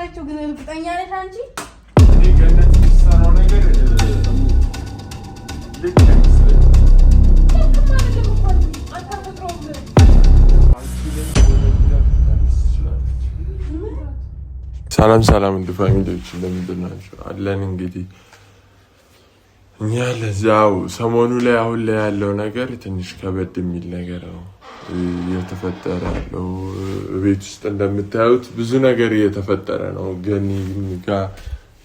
የፈጠረችው ግን እርግጠኛ ነሽ አንቺ? እኔ ገነት የሚሰራው ነገር ልክ አይመስለኝም። ሰላም እንደ ፋሚሊዎች እንደምንድን ናቸው አለን። እንግዲህ እኛ ለዛው ሰሞኑ ላይ አሁን ላይ ያለው ነገር ትንሽ ከበድ የሚል ነገር ነው እየተፈጠረ ያለው። ቤት ውስጥ እንደምታዩት ብዙ ነገር እየተፈጠረ ነው ገኒ ጋር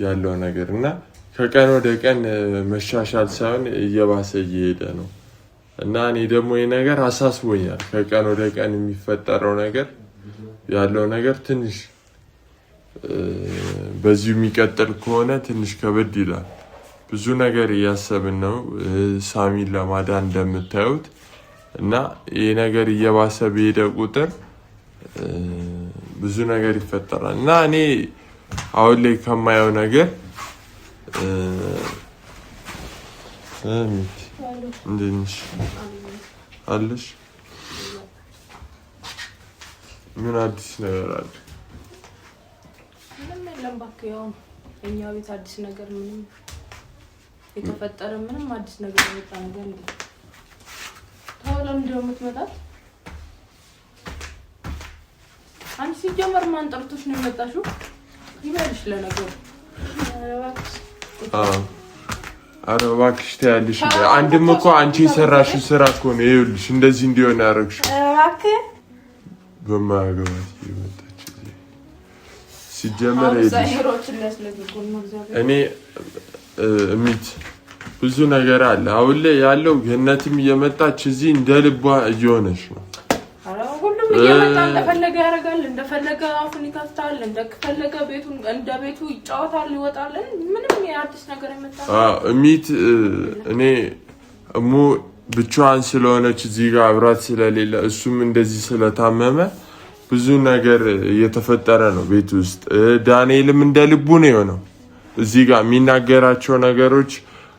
ያለው ነገር እና ከቀን ወደ ቀን መሻሻል ሳይሆን እየባሰ እየሄደ ነው እና እኔ ደግሞ ይሄ ነገር አሳስቦኛል። ከቀን ወደ ቀን የሚፈጠረው ነገር ያለው ነገር ትንሽ በዚሁ የሚቀጥል ከሆነ ትንሽ ከበድ ይላል። ብዙ ነገር እያሰብን ነው ሳሚን ለማዳን እንደምታዩት እና ይሄ ነገር እየባሰ በሄደ ቁጥር ብዙ ነገር ይፈጠራል እና እኔ አሁን ላይ ከማየው ነገር እንዴንሽ አለሽ ምን አዲስ ነገር አለ? ምንም ባክያው እኛ ቤት አዲስ ነገር ምንም የተፈጠረ ምንም አዲስ ነገር የመጣ ነገር የለም። ታውለም እንደው የምትመጣት አንቺ ሲጀመር ማን ጠርቶሽ ነው የመጣሽው? ይበልሽ ለነገሩ ኧረ እባክሽ ታያለሽ። አንድም እኮ አንቺ የሰራሽው ስራ እኮ ነው ይኸውልሽ እንደዚህ እንዲሆን ያደረግሽው። እባክህ በማያገባት ይመጣች ሲጀመር እኔ እሚት ብዙ ነገር አለ አሁን ላይ ያለው ገነትም እየመጣች እዚህ እንደ ልቧ እየሆነች ነው። ሁሉም እየመጣ እንደፈለገ ያደርጋል፣ እንደፈለገ አፉን ይከፍታል፣ እንደፈለገ ቤቱን እንደ ቤቱ ይጫወታል፣ ይወጣል። ምንም የአዲስ ነገር የመጣ እሚት እኔ እሙ ብቻዋን ስለሆነች እዚህ ጋር አብራት ስለሌለ እሱም እንደዚህ ስለታመመ ብዙ ነገር እየተፈጠረ ነው ቤት ውስጥ። ዳንኤልም እንደ ልቡ ነው የሆነው። እዚህ ጋር የሚናገራቸው ነገሮች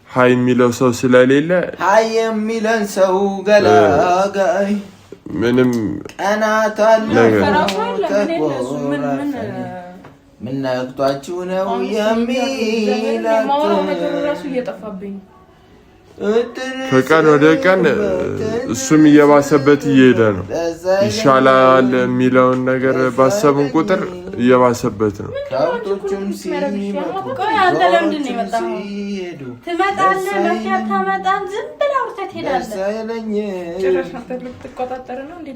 ሃይ የሚለው ሰው ስለሌለ ሃይ የሚለን ሰው ገላጋይ ምንም ቀናት አለ ምን ነክቷችሁ ነው የሚላችሁ ነገር ራሱ እየጠፋብኝ ከቀን ወደ ቀን እሱም እየባሰበት እየሄደ ነው። ይሻላል የሚለውን ነገር ባሰብን ቁጥር እየባሰበት ነው። ከብቶቹም ሲመጡ አንተ ለምንድን ነው የመጣው? ትመጣለህ መኪና ታመጣን ዝም ብለህ አውርተህ ትሄዳለህ። ጭራሽ ልትቆጣጠር ነው እንዴ?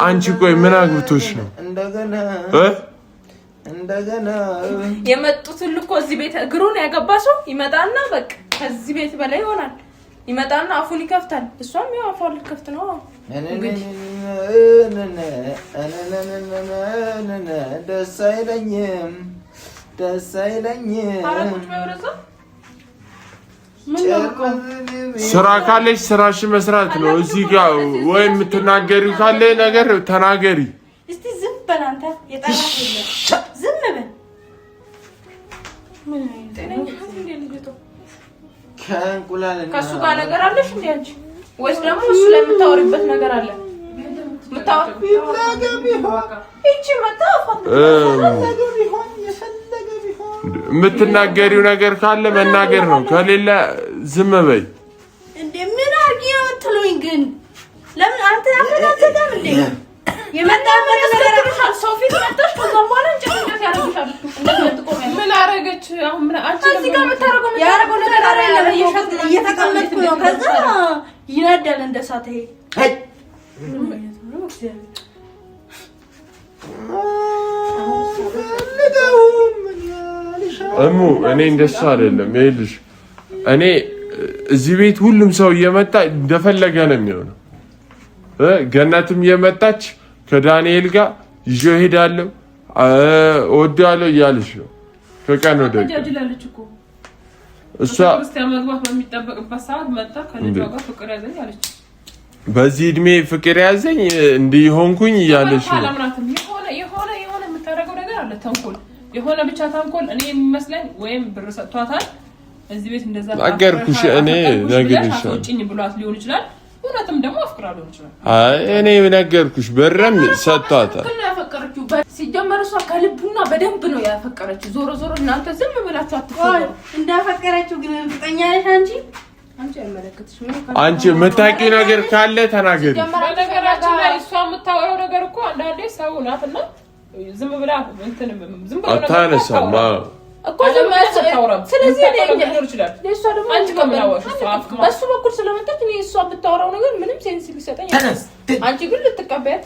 አንቺ ቆይ ምን አግብቶሽ ነው እንደገና የመጡት ሁሉ እኮ እዚህ ቤት እግሩን ያገባ ሰው ይመጣና በቃ ከዚህ ቤት በላይ ይሆናል። ይመጣና አፉን ይከፍታል። እሷም ያው አፉን ልከፍት ነው ደስ አይለኝም። ስራ ካለሽ ስራሽ መስራት ነው። እዚህ ጋር ወይ የምትናገሪው ካለ ነገር ተናገሪ። እስቲ ዝም በል አንተ የጠራህ የለም ዝም በል። ምን ጤነኛ እንዴ ልጅቶ ከሱ ጋር ነገር አለሽ እንዴ አንቺ? ወይስ ደግሞ እሱ ላይ የምታወሪበት ነገር አለ? የምትናገሪው ነገር ካለ መናገር ነው፣ ከሌለ ዝም በይ። እንዴ ምን አርጊው ትሉኝ ግን ለምን አንተ አፈናዘጋም እንዴ? የመጣበት ነገር አልሻል ሶፊት መጣሽ ከዛማለ እንጨት ያረጋሻል። እንደምትቆም ምን አረገች? አሁን ምን አንቺ እዚህ ጋር መታረገው ያረገው ነገር አለ። እየተቀመጥኩ ነው። ከዛ ይናዳል እንደሳተ ይሄ አይ እሙ እኔ እንደሱ አይደለም ይልሽ። እኔ እዚህ ቤት ሁሉም ሰው እየመጣ እንደፈለገ ነው የሚሆነው። ገነትም እየመጣች ከዳንኤል ጋር ይዞ ሄዳለሁ እወዳለሁ እያለች ነው ከቀን ወደ ቀን። እሷ ክርስቲያን መግባት በሚጠበቅበት ሰዓት መጣ ከልጇ ጋር ፍቅር ያዘኝ አለች። በዚህ እድሜ ፍቅር ያዘኝ እንዲህ ሆንኩኝ እያለች ነው። የሆነ የምታደርገው ነገር አለ ተንኮል፣ የሆነ ብቻ ተንኮል። እኔ የሚመስለኝ ወይም ብር ሰጥቷታል እዚህ ቤት እንደዛ አገርኩሽ እኔ ነግሬሻለሁ ወጪኝ ብሏት ሊሆን ይችላል። እውነትም ደግሞ አፍቅራ ሊሆን ይችላል። አይ እኔ ነገርኩሽ በረም ሰጥቷታል። ከና ያፈቀረችው ሲጀመር እሷ ከልቡና በደንብ ነው ያፈቀረችው ዞሮ እናንተ ዝም ብላችሁ አትፈሩ እንዳፈቀረችው ግን እርግጠኛ ነሽ አንቺ አይመለከትሽ አንቺ የምታውቂው ነገር ካለ ተናገሪ በነገራችን ላይ እሷ የምታወራው ነገር እኮ አንዳንዴ ሰው ናትና ዝም ብላ እንትን ዝም ብላ አታነሳማ እኮ ዝም ብላ ታወራም ስለዚህ ነገር ይችላል ለሷ ደግሞ አንቺ ከመላወሽ በሱ በኩል ስለመጣች እኔ እሷ ብታወራው ነገር ምንም ሴንስ ሊሰጠኝ አንቺ ግን ልትቀበያት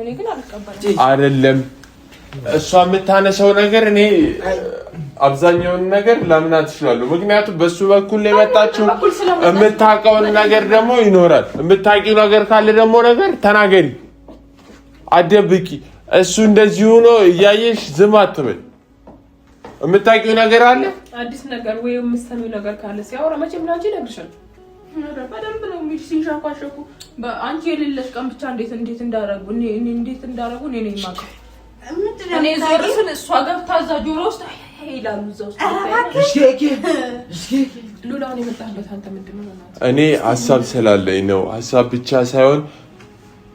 እኔ ግን አልቀበልም አይደለም እሷ የምታነሳው ነገር እኔ አብዛኛውን ነገር ላምናት እችላለሁ ምክንያቱም በሱ በኩል የመጣችው የምታውቀው ነገር ደግሞ ይኖራል የምታውቂው ነገር ካለ ደግሞ ነገር ተናገሪ አደብቂ እሱ እንደዚህ ሆኖ እያየሽ ዝም አትበይ የምታውቂው ነገር አለ አዲስ ነገር ወይ የምትሰሚው ነገር ካለ ሲያወራ መቼም ላንቺ ይነግርሻል በደንብ ነው ሲንሻኳሸኩ በአንቺ የሌለሽ ቀን ብቻ እንዴት እንዳደረጉ እኔ ነኝ የማውቀው እኔ ዞር ስል እሷ ገብታ እዛ ጆሮ ውስጥ ይላሉ እዛ ውስጥ እስኪ ሉላውን የመጣበት አንተ ምንድን ነው እኔ ሐሳብ ስላለኝ ነው ሐሳብ ብቻ ሳይሆን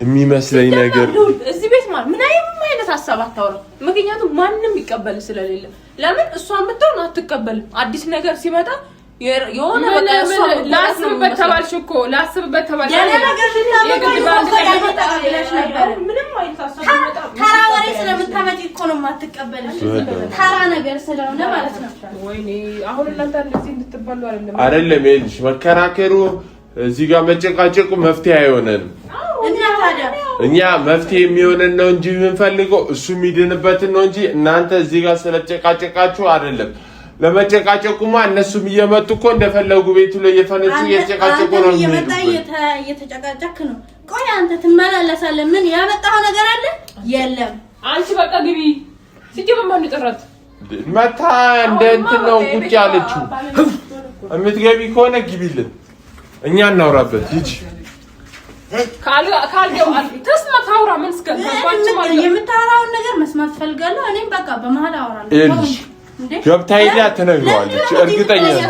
የሚመስለኝ ነገር እዚህ ቤት ማለት ምን አይነት ሐሳብ አታወራ ምክንያቱም ማንንም ይቀበል ስለሌለ ለምን እሷን ብትሆን አትቀበልም አዲስ ነገር ሲመጣ የሆነ በቃ እሷ ላስብበት ተባልሽ እኮ ላስብበት ተባልሽ ያ ነገር ምንም አይነት ሐሳብ ይመጣ ተራ ወሬ ስለምታመጪ እኮ ነው የማትቀበልሽ ተራ ነገር ስለሆነ ማለት ነው ወይኔ አሁን እናንተ እንደዚህ እንድትባሉ አይደለም ይልሽ መከራከሩ እዚህ ጋር መጨቃጨቁ መፍትሄ አይሆነንም እኛ መፍትሄ የሚሆነን ነው እንጂ የምንፈልገው እሱ የሚድንበትን ነው እንጂ እናንተ እዚህ ጋር ስለጨቃጨቃችሁ አይደለም ለመጨቃጨቁማ እነሱም እየመጡ እኮ እንደፈለጉ ቤቱ ላይ የፈነጩ እየተጨቃጨቁ ነው እየተጨቃጨክ ነው ቆይ አንተ ትመላለሳለህ ምን ያመጣው ነገር አለ የለም አንቺ በቃ ግቢ ሲጀመር ማን ይጠራት መታ እንደ እንትን ነው ቁጭ ያለችው እምትገቢ ከሆነ ግቢልን እኛ እናውራበት ይቺ ካልገው ተስማ ታውራ ምን እስከባች ማለት የምታወራውን ነገር መስማት ፈልጋለሁ እኔም በቃ በመሃል አወራለሁ ገብታ ሄዳ ትነግረዋለች እርግጠኛ ነኝ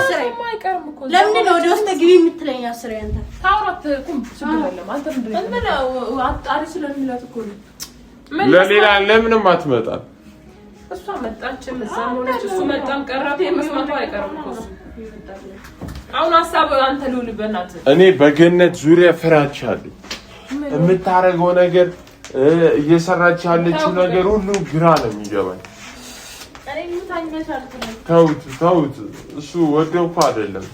ለምን ነው ወደ ውስጥ ግቢ የምትለኝ አስሬ አንተ ታውራት ቁም ስለለም አንተ ምንድን ነው አጣሪ ስለሚላት እኮ ነው ለሌላ ለምንም አትመጣም እሷ መጣች መዛም ሆነች እሱ መጣም ቀራቴ መስማቱ አይቀርም እኮ አሁን ሐሳብ አንተ ልውል በእናት እኔ በገነት ዙሪያ ፍራቻ አለኝ የምታረገው ነገር እየሰራች ያለችው ነገር ሁሉ ግራ ነው የሚገባኝ ተውት እሱ ወደው እኮ አይደለም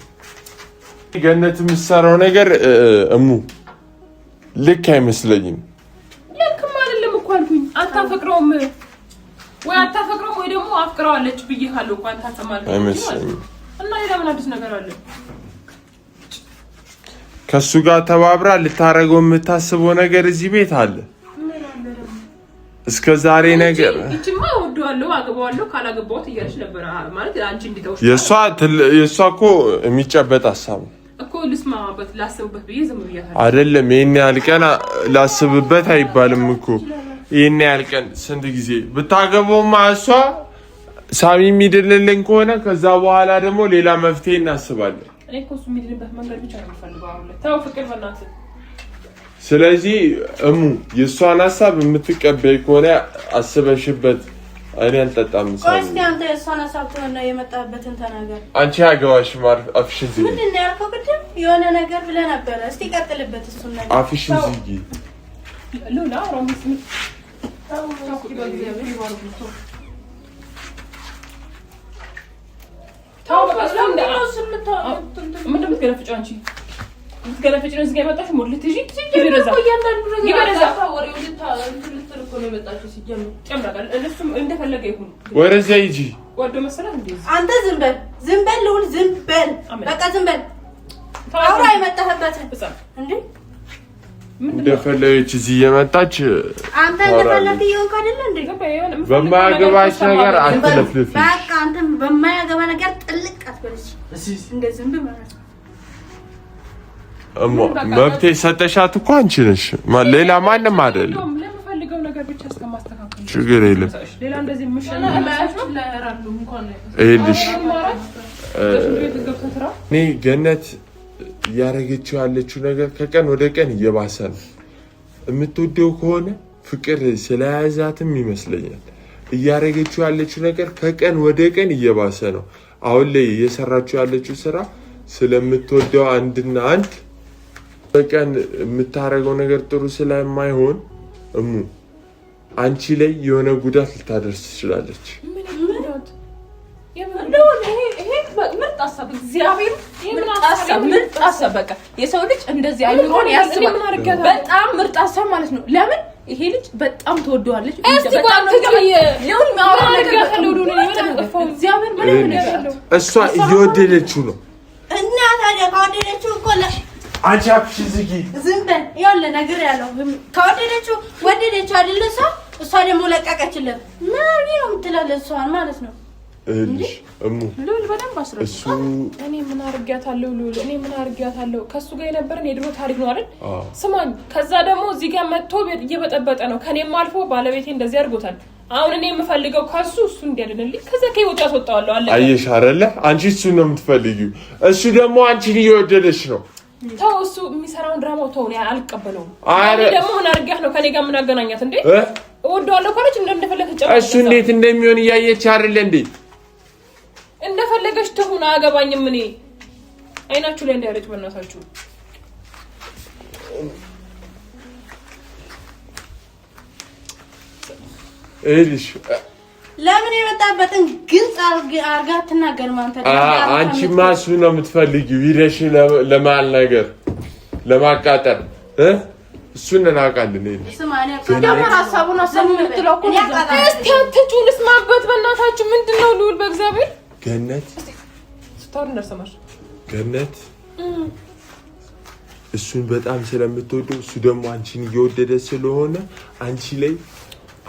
ገነት የምትሰራው ነገር እሙ ልክ አይመስለኝም ልክም አይደለም እኮ አልኩኝ አታፈቅረውም ወይ አታፈቅረው ወይ ደግሞ አፍቅረዋለች ብዬሃለሁ እኮ አንተ ተማልከኝ አይመስለኝም እና ለምን አዲስ ነገር አለ ከሱ ጋር ተባብራ ልታረገው የምታስበው ነገር እዚህ ቤት አለ እስከ ዛሬ ነገር እቺማ ወደዋለሁ አገባዋለሁ ካላገባሁት እያልሽ ነበር ማለት አንቺ እንዲተውሽ የሷ እኮ የሚጨበጥ ሐሳብ እኮ ልስማማበት ላስብበት ብዬ ዝም ብያለሁ አይደለም ይሄን ያህል ቀን ላስብበት አይባልም እኮ ይሄን ያህል ቀን ስንት ጊዜ ብታገባውማ እሷ ሳሚ የሚድልልን ከሆነ ከዛ በኋላ ደግሞ ሌላ መፍትሄ እናስባለን እኔ እኮ እሱ የሚድልበት መንገድ ብቻ ነው የምፈልገው አሁን ላይ ተው ፍቅር በእናትህ ስለዚህ እሙ የሷን ሐሳብ የምትቀበይ ከሆነ አስበሽበት እኔ አልጠጣም ቆይ እስኪ አንተ የሷን ሐሳብ ተወና የመጣበትን ተናገር አንቺ አገባሽ ማር አፍሽን ዝጊ ምንድን ነው ያልከው ቅድም የሆነ ነገር ብለህ ነበር እስቲ ቀጥልበት እሱን ነገር አፍሽን ዝጊ ሉላ ሮሚስ ታው ምንድን ነው የምትገለፍጪው አንቺ የምትገለፍጪው ነው እዚህ ጋር የመጣሽው ሞት ልትይዢ ይበረዛ ወሬው ልትል እኮ ነው የመጣሽው ሲጀምር ጨምራቃል እነሱም እንደፈለገ ይሁን ወረዛ ሂጂ ወዶ መሰለህ እንዴ አንተ ዝም በል ልሁን ዝም በል በቃ ዝም በል አውራ የመጣህበት እንዴ እንደፈለገች እዚህ የመጣች አንተ እንደፈለክ ይሆን አይደል እንዴ በማያገባሽ ነገር አትለፍልፊ በቃ አንተ በማያገባ ነገር ጥልቅ አትበልሽ እንደዚህ ዝም ማለት መብቴ ሰጠሻት እኮ አንቺ ነሽ ሌላ ማንም አይደለም ለምፈልገው ነገር ብቻ እስከማስተካከል ችግር የለም ሌላ እንደዚህ ምሽና ላይ ያራሉ እንኳን እልሽ እኔ ገነት ያረጋችው ያለችው ነገር ከቀን ወደ ቀን እየባሰ ነው የምትወደው ከሆነ ፍቅር ስለያዛትም ይመስለኛል እያረገችው ያለችው ነገር ከቀን ወደ ቀን እየባሰ ነው። አሁን ላይ እየሰራችው ያለችው ስራ ስለምትወደው አንድና አንድ በቀን የምታረገው ነገር ጥሩ ስለማይሆን አንቺ ላይ የሆነ ጉዳት ልታደርስ ትችላለች። ምርጥ ሀሳብ በቃ የሰው ልጅ እንደዚህ አይምሮን ያስባል። በጣም ምርጥ ሀሳብ ማለት ነው። ለምን ይሄ ልጅ በጣም ተወደዋለች። እሷ እየወደደችው ነው እና ታዲያ ከወደደችው እኮ አንቺ አፍሽ ዝጊ ዝም በል ይኸውልህ ነገር ያለው ከወደደችው ወደደችው አይደል እሷ ደግሞ ለቀቀችለት ምን ነው የምትላለህ እሷን ማለት ነው እልሽ ሉል በደንብ አስረዳ እሱ እኔ ምን አርጋታለሁ ሉል እኔ ምን አርጋታለሁ ከሱ ጋር የነበረን የድሮ ታሪክ ነው አይደል ስማኝ ከዛ ደግሞ እዚህ ጋር መጥቶ እየበጠበጠ ነው ከኔም አልፎ ባለቤቴ እንደዚህ አድርጎታል አሁን እኔ የምፈልገው ካሱ እሱ እንዲያድንልኝ ከዛ ከይወጣ አስወጣዋለሁ አለ አየሽ አይደለ አንቺ እሱ ነው የምትፈልጊው እሱ ደግሞ አንቺን እየወደደሽ ነው ተው እሱ የሚሰራውን ድራማው ተው ነው አልቀበለውም አይ ደግሞ ምን አርጋህ ነው ከኔ ጋር ምን አገናኛት እንዴ ወደዋለሁ ካለች እንደፈለገ ጨርሳ እሱ እንዴት እንደሚሆን ያየች አይደል እንዴ እንደፈለገሽ ትሁን አገባኝም እኔ አይናችሁ ላይ እንዳይረጭ በእናታችሁ እልሽ ለምን የመጣበትን ግልጽ አርጋ ተናገር ማንተ አንቺ ማሱ ነው የምትፈልጊው ይረሽ ለማል ነገር ለማቃጠል እሱን እናቃለን እልሽ ስማኛ ከደመራ ሐሳቡን አሰምምትለው እኮ እስቲ አትጩልስ ማበት በእናታችሁ ምንድነው ሉል በእግዚአብሔር ገነት ስታወር እንደሰማሽ ገነት እሱን በጣም ስለምትወደው እሱ ደግሞ አንቺን እየወደደ ስለሆነ አንቺ ላይ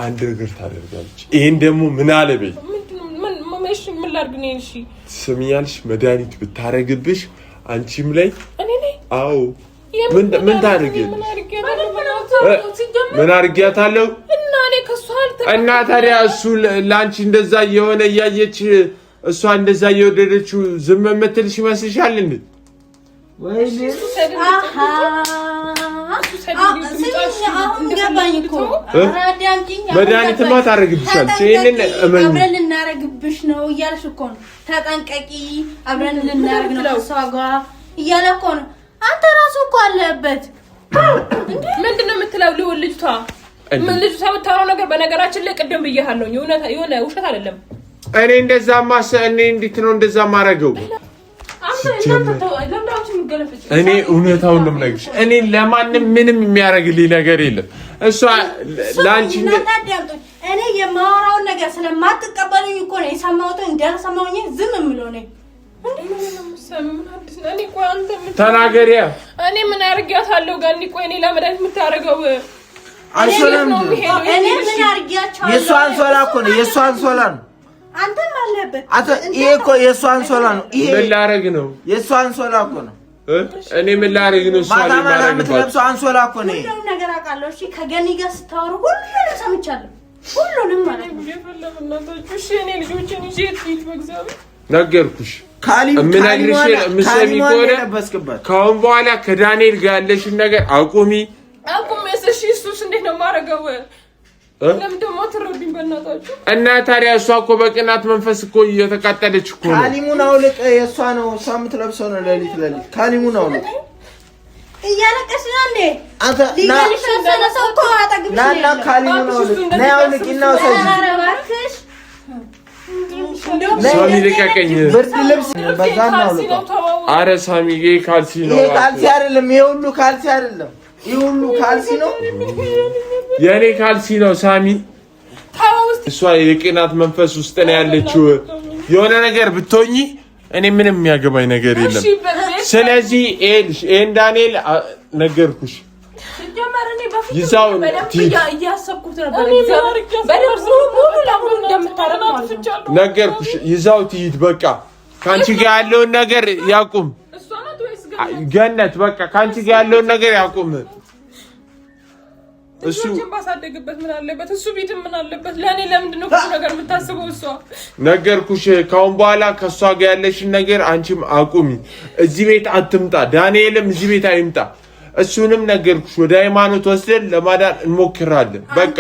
አንድ ነገር ታደርጋለች ይሄን ደግሞ ምን አለበይ ምን ላድርግ ነው እሺ ስሚያልሽ መድኃኒት ብታረግብሽ አንቺም ላይ እኔ ነኝ አዎ ምን ታደርጊያለሽ ምን አርጊያታለሁ እና እኔ ከሷ እና ታዲያ እሱ ላንቺ እንደዛ የሆነ ያየች እሷ እንደዛ እየወደደችው ዝም የምትልሽ ይመስልሻል እንዴ ወይኔ መድኃኒትማ ታረግብሻለች ይሄንን አብረን ልናረግብሽ ነው እያልሽ እኮ ነው ተጠንቀቂ አብረን ልናረግ ነው እሷ ጋር እያለ እኮ ነው አንተ ራሱ እኮ አለበት ምንድነው የምትለው ልጅቷ ምን ልጅቷ የምታወራው ነገር በነገራችን ላይ ቅድም ብዬሃለሁ የሆነ ውሸት አይደለም እኔ እንደዛ ማሰኔ እንዴት ነው እንደዛ ማረገው እኔ እውነታውን ነው የምነግርሽ እኔ ለማንም ምንም የሚያረግልኝ ነገር የለም እሷ ላንቺ እኔ የማወራውን ነገር ስለማትቀበሉኝ እኮ ነው የሰማሁት እንደሰማሁኝ ዝም ምለው ነኝ ተናገሪያ እኔ ምን አርጋታለሁ ጋር ቆይ እኔ ለመድኃኒት የምታረገው አንሶላም እኔ ምን አርጋቻለሁ የሷን ሶላ እኮ ነው የሷን ሶላ ነው አንተም አለበት አተ ይሄ እኮ የሷን ሶላ ነው ይሄ ምን ላረግ ነው የሷን ሶላ እኮ ነው እኔ ምን ላረግ ነው ሷሊ ማረግ ነው የምትለብሰው አንሶላ እኮ ነው ሁሉም ነገር አውቃለሁ እሺ ከገኒ ጋር ስታወሩ ሁሉንም ሰምቻለሁ ሁሉንም ማለት ነው የፈለምናታችሁ እሺ እኔ ልጆችን ይዤ ትይት በእግዚአብሔር ነገርኩሽ ካሊም ምሰሚ ከሆነ ካሁን በኋላ ከዳንኤል ጋር ያለሽን ነገር አቁሚ እሺ እሱስ እንዴት ነው ማረገው ለምን ደሞ ትረዱኝ በእናታችሁ እና ታዲያ እሷ እኮ በቅናት መንፈስ እኮ እየተቃጠለች እኮ ነው ካሊሙን አውልቅ የሷ ነው እሷ የምትለብሰው ነው ለሊት ካሊሙን አውልቅ እያለቀስ ነው እንዴ አንተ ሊገልሽ ሰለሰው እኮ አጠግብሽ ና ካሊሙን አውልቅ ና አውልቂና ወሰጂ አረባክሽ ሳሚ ልቀቀኝ ብርድ ልብስ በዛና አውልቅ አረ ሳሚ ይሄ ካልሲ ነው ይሄ ካልሲ አይደለም ይሄ ሁሉ ካልሲ አይደለም ይሄ ሁሉ ካልሲ ነው የኔ ካልሲ ነው ሳሚ እሷ የቅናት መንፈስ ውስጥ ነው ያለችው የሆነ ነገር ብትሆኚ እኔ ምንም የሚያገባኝ ነገር የለም ስለዚህ ኤል ዳንኤል ነገርኩሽ ጀመረኔ በፊት ይዛው እያሰብኩት ነበር በደርሱ ሙሉ ለሙሉ እንደምታረግ ማለት ነው ነገርኩሽ ይዛው ትይት በቃ ካንቺ ጋር ያለውን ነገር ያቁም ገነት በቃ ካንቺ ጋር ያለውን ነገር ያቁም እሱ ባሳደግበት ምን አለበት እሱ ቢት ምን አለበት ለኔ ለምንድን ነው ሁሉ ነገር የምታስበው እሷ ነገርኩሽ ካሁን በኋላ ከሷ ጋር ያለሽን ነገር አንቺም አቁሚ እዚህ ቤት አትምጣ ዳንኤልም እዚህ ቤት አይምጣ እሱንም ነገርኩሽ ወደ ሃይማኖት ወስደን ለማዳን እንሞክራለን በቃ